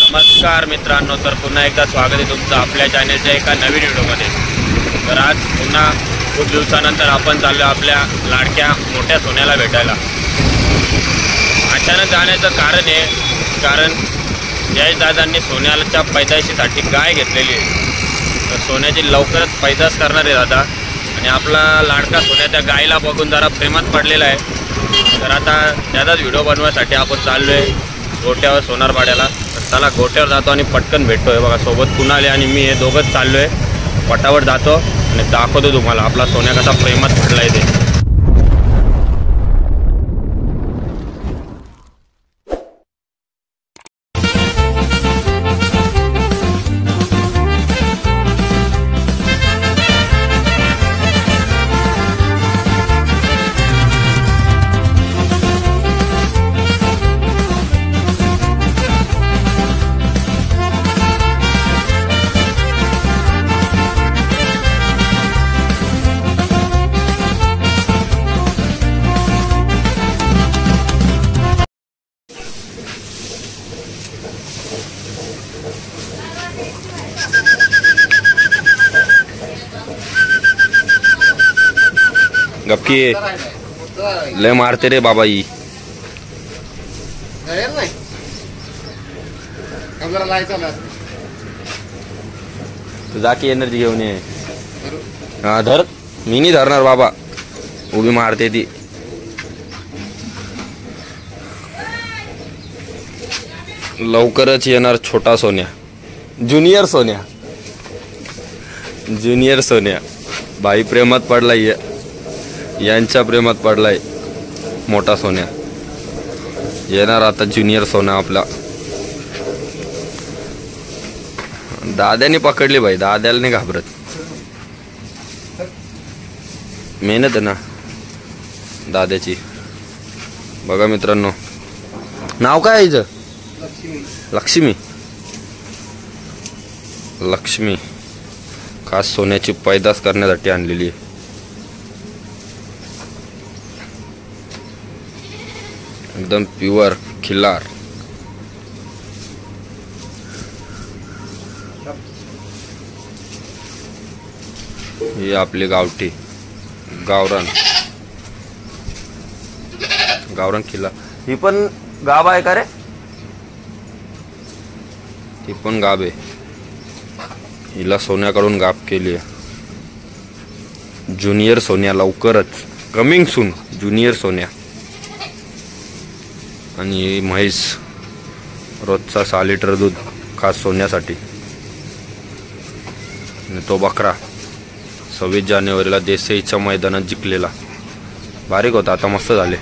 नमस्कार मित्रांनो, तर पुन्हा एकदा स्वागत आहे तुमचं आपल्या चॅनलच्या एका नवीन व्हिडिओमध्ये। तर आज पुन्हा खूप दिवसानंतर आपण चाललो आपल्या लाडक्या मोठ्या सोन्याला भेटायला। अचानक जाण्याचं कारण आहे, कारण जयेश दादांनी सोन्याच्या पैदाशीसाठी गाय घेतलेली आहे। तर सोन्याची लवकरच पैदास करणार आहे दादा, आणि आपला लाडका सोन्या त्या गायला बघून जरा प्रेमात पडलेला आहे। तर आता त्याचाच व्हिडिओ बनवण्यासाठी आपण चाललो आहे गोट्यावर सोनारपाड्याला। तर चला गोट्यावर जातो आणि पटकन भेटतो आहे। बघा सोबत कुणाल आणि मी हे दोघंच चाललो आहे। पटावर जातो आणि दाखवतो तुम्हाला आपला सोन्या कसा प्रेमात पडला आहे ते। गप्पी लय मारते रे बाबा ही। जाकी एनर्जी घेऊन ये। हा धर, मी नाही धरणार बाबा, उभी मारते ती। लवकरच येणार छोटा सोन्या, ज्युनियर सोन्या, ज्युनियर सोन्या। बाई प्रेमात पडलाय, यांच्या प्रेमात पडलाय मोठा सोन्या। येणार आता ज्युनियर सोना आपला। दाद्याने पकडली बाई, दाद्याला नाही घाबरत, मेहनत आहे ना दाद्याची। बघा मित्रांनो, नाव काय हिचं? लक्ष्मी। लक्ष्मी खास सोन्याची पैदास करण्यासाठी आणलेली आहे। एकदम प्युअर खिल्लार। ही आपली गावठी गावरान, गावरान खिल्लार। ही पण गाव आहे का रे? ही पण गाव आहे। हिला सोन्याकडून गाब केली आहे। ज्युनियर सोन्या लवकरच कमिंग सून, ज्युनियर सोन्या। आणि म्हैस रोजचा 6 लिटर दूध खास सोन्यासाठी। आणि तो बकरा 26 जानेवारीला देसाईच्या मैदानात जिंकलेला, बारीक होता, आता मस्त झाले।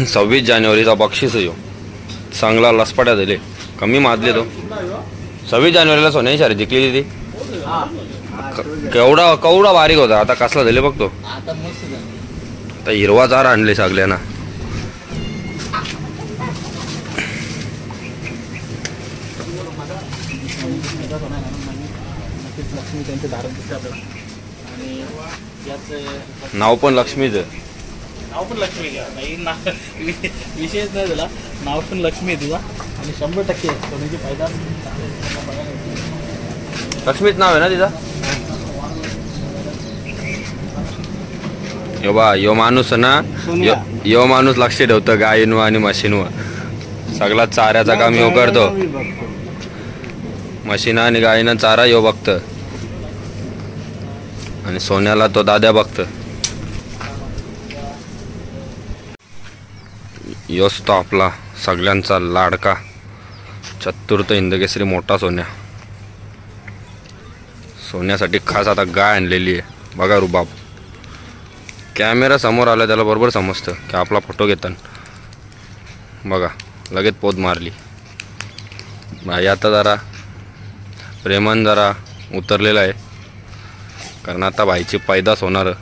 सव्वीस जानेवारीचा बक्षीस आहे, चांगला लसपाट्या दिले, कमी माजले तो। 26 जानेवारीला सोन्याची शर्यत जिंकली ती, केवढा केवढा बारीक होता, आता कसला झाले बघतो। आता हिरवा चारा आणले सगळ्यांना। नाव पण लक्ष्मीच, नाव पण लक्ष्मी विशेष नाही झाला, नाव पण लक्ष्मी आहे तुझा। आणि 100% सोन्याची पैदास लक्ष्मीच नाव आहे ना तिचा। यो बा यो माणूस ना, यो माणूस लक्ष ठेवतो गायींवर आणि म्हशींवर। सगळा चाऱ्याचा काम यो करतो, म्हशीना आणि गायींना चारा यो बघत, आणि सोन्याला तो दाद्या बघत। योच तो आपला सगळ्यांचा लाडका चतुर्थ हिंदकेसरी मोठा सोन्या। सोन्यासाठी खास आता गाय आणलेली आहे। बघा रुबाब, कॅमेरा समोर आला त्याला बरोबर समजतं की आपला फोटो घेताना। बघा लगेच पोद मारली भाई। आता जरा प्रेमान जरा उतरलेला आहे, कारण आता भाईची पैदास होणार।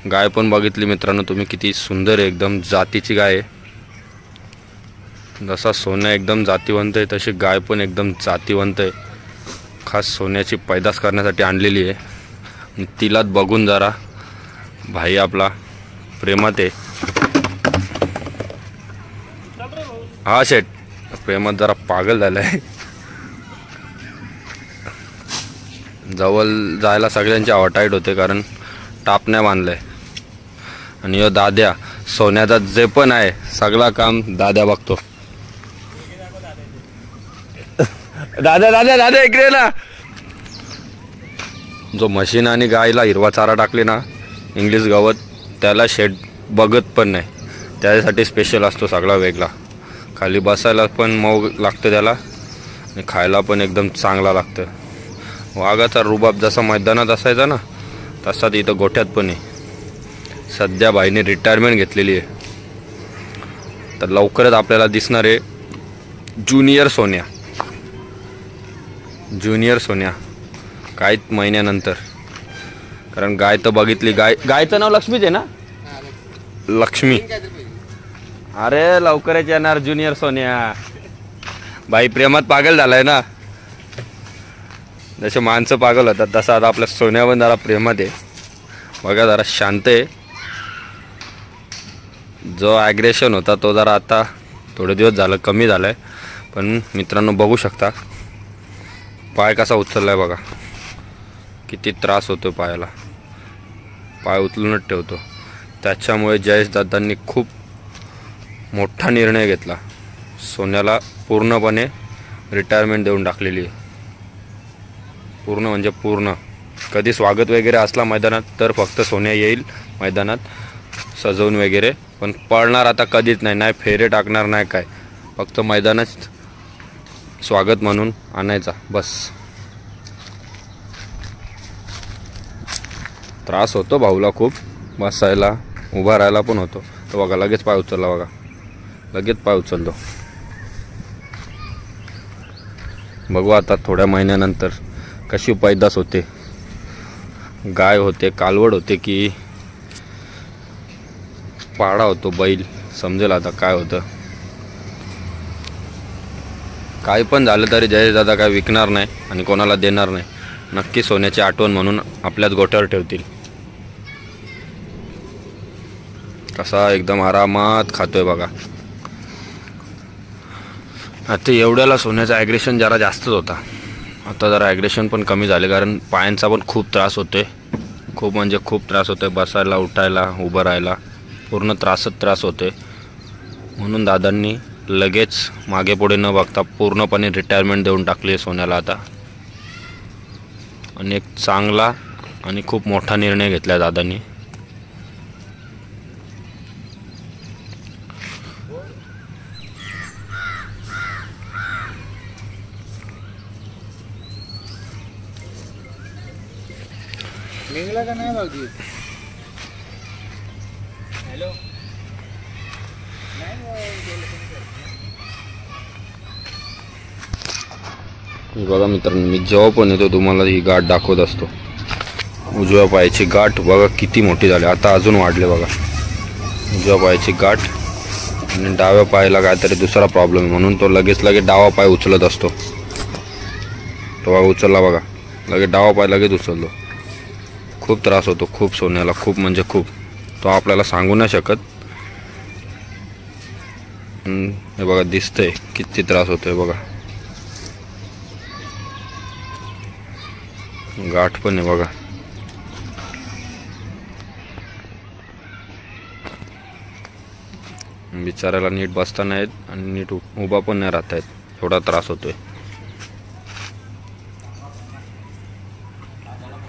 गाय पण बघितली मित्रांनो तुम्ही, किती सुंदर आहे, एकदम जातीची गाय आहे। जसा सोन्या एकदम जातीवंत आहे तशी गाय पण एकदम जातीवंत आहे। खास सोन्याची पैदास करण्यासाठी आणलेली आहे। तिलाच बघून जरा भाई आपला प्रेमात आहे. हा शेट प्रेमात जरा पागल झालाय. जवळ जायला सगळ्यांची आवटाईट होते कारण टाप नाही बांधलंय. आणि यो दाद्या सोन्याचा जे पण आहे सगळा काम दाद्या बघतो. दादा दादा दादा इकडे ना. जो मशीन आणि गायला हिरवा चारा टाकले ना इंग्लिश गवत त्याला शेड बघत पण नाही. त्याच्यासाठी स्पेशल असतो सगळा वेगळा. खाली बसायला पण मऊ लागतं त्याला आणि खायला पण एकदम चांगला लागतं. वाघाचा रुबाब जसा मैदानात असायचा ना तसा इथं गोठ्यात पण आहे. सध्या भाईने रिटायरमेंट घेतलेली आहे. तर लवकरच आपल्याला दिसणार आहे ज्युनियर सोन्या. ज्युनियर सोन्या काही महिन्यानंतर. कारण गाय तर बघितली. गायचं नाव लक्ष्मीच आहे ना. लक्ष्मी. अरे लवकरच येणार ज्युनियर सोन्या. बाई प्रेमात पागल झालाय ना. जसे माणसं पागल होतात तसं आता आपल्या सोन्या पण जरा प्रेमात आहे. बघा जरा शांत आहे. जो ॲग्रेशन होता तो जरा आता थोडे दिवस झालं कमी झालाय. पण मित्रांनो बघू शकता पाय कसा उचललाय बघा. किती त्रास होतो पायाला. पाय उचलूनच ठेवतो. त्याच्यामुळे जयेश दादांनी खूप मोठा निर्णय घेतला. सोन्याला पूर्णपणे रिटायरमेंट देऊन टाकलेली आहे. पूर्ण म्हणजे पूर्ण. कधी स्वागत वगैरे असला मैदानात तर फक्त सोन्या येईल मैदानात सजवून वगैरे. पण पळणार आता कधीच नाही. नाही फेरे टाकणार नाही काय. फक्त मैदानात स्वागत म्हणून आणायचा बस. त्रास होतो भाऊला खूप. बसायला उभा राहायला पण होतो. तर बघा लगेच पाय उचलला बघा. लगेच पाय उचलतो. बघू आता थोड्या महिन्यानंतर कशी पैदास होते. गाय होते कालवड होते की पाडा होतो बैल. समजेल आता काय होतं. काही पण झालं तरी जयेश दादा काय विकणार नाही आणि कोणाला देणार नाही. नक्की सोन्याची आठवण म्हणून आपल्याच गोठ्यावर ठेवतील. कसा एकदम आरामात खातोय बघा. आता एवढ्याला सोन्याचा ॲग्रेशन जरा जास्तच होता. आता जरा ॲग्रेशन पण कमी झाले कारण पायांचा पण खूप त्रास होतोय. खूप म्हणजे खूप त्रास होतोय. बसायला उठायला उभं राहायला पूर्ण त्रास होतोय. म्हणून दादांनी लगेच मागे पुढे न बघता पूर्णपणे रिटायरमेंट देऊन टाकली आहे सोन्याला आता. आणि एक चांगला आणि खूप मोठा निर्णय घेतला दादांनी. निघला का नाही बाकी. हॅलो बघा मित्रांनो मी जेव्हा पण येतो तुम्हाला ही गाठ दाखवत असतो. उजव्या पायाची गाठ बघा किती मोठी झाली. आता अजून वाढले बघा. उजव्या पायाची गाठ आणि डाव्या पायाला काहीतरी दुसरा प्रॉब्लेम म्हणून तो लगेच डावा पाय उचलत असतो. तो बघा उचलला बघा. लगेच डावा पाय लगेच उचलतो. खूप त्रास होतो खूप सोन्याला. खूप म्हणजे खूप. तो आपल्याला सांगू नाही शकत. हे बघा दिसतंय किती त्रास होतोय बघा. गाठ पण आहे बघा. बिचारायला नीट बसता नाहीत आणि नीट उभा पण नाही राहता येत. एवढा त्रास होतोय.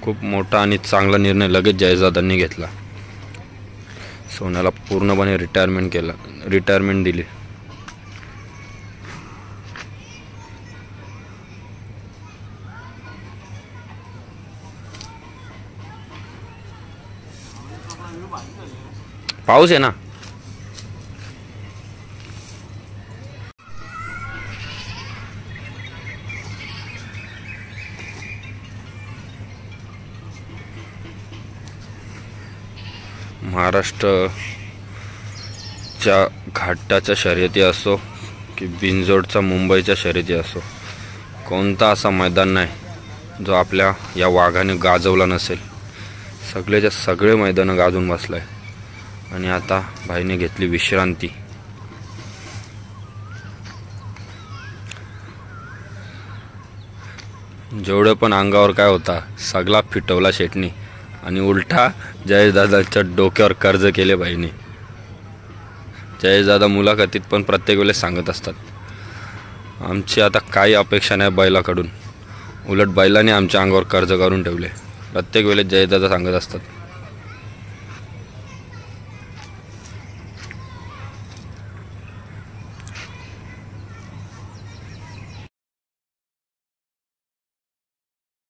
खूप मोठा आणि चांगला निर्णय लगेच जयेश दादांनी घेतला. सोन्याला पूर्णपणे रिटायरमेंट दिली. पाऊस आहे ना. महाराष्ट्राच्या घाटाच्या शर्यती असो की बिनजोडच्या मुंबईच्या शर्यती असो कोणता असा मैदान नाही जो आपल्या या वाघाने गाजवला नसेल. सगळेच्या सगळे मैदानं गाजून बसलाय आणि आता भाईने घेतली विश्रांती. जेवढं पण अंगावर काय होता सगळा फिटवला शेटणी आणि उलटा जयेशदादाच्या डोक्यावर कर्ज केले भाईने. जयेशदादा मुलाखतीत पण प्रत्येक वेळेस सांगत असतात, आमची आता काही अपेक्षा नाही बैलाकडून, उलट बैलाने आमच्या अंगावर कर्ज करून ठेवले. प्रत्येक वेळेस जयेशदादा सांगत असतात.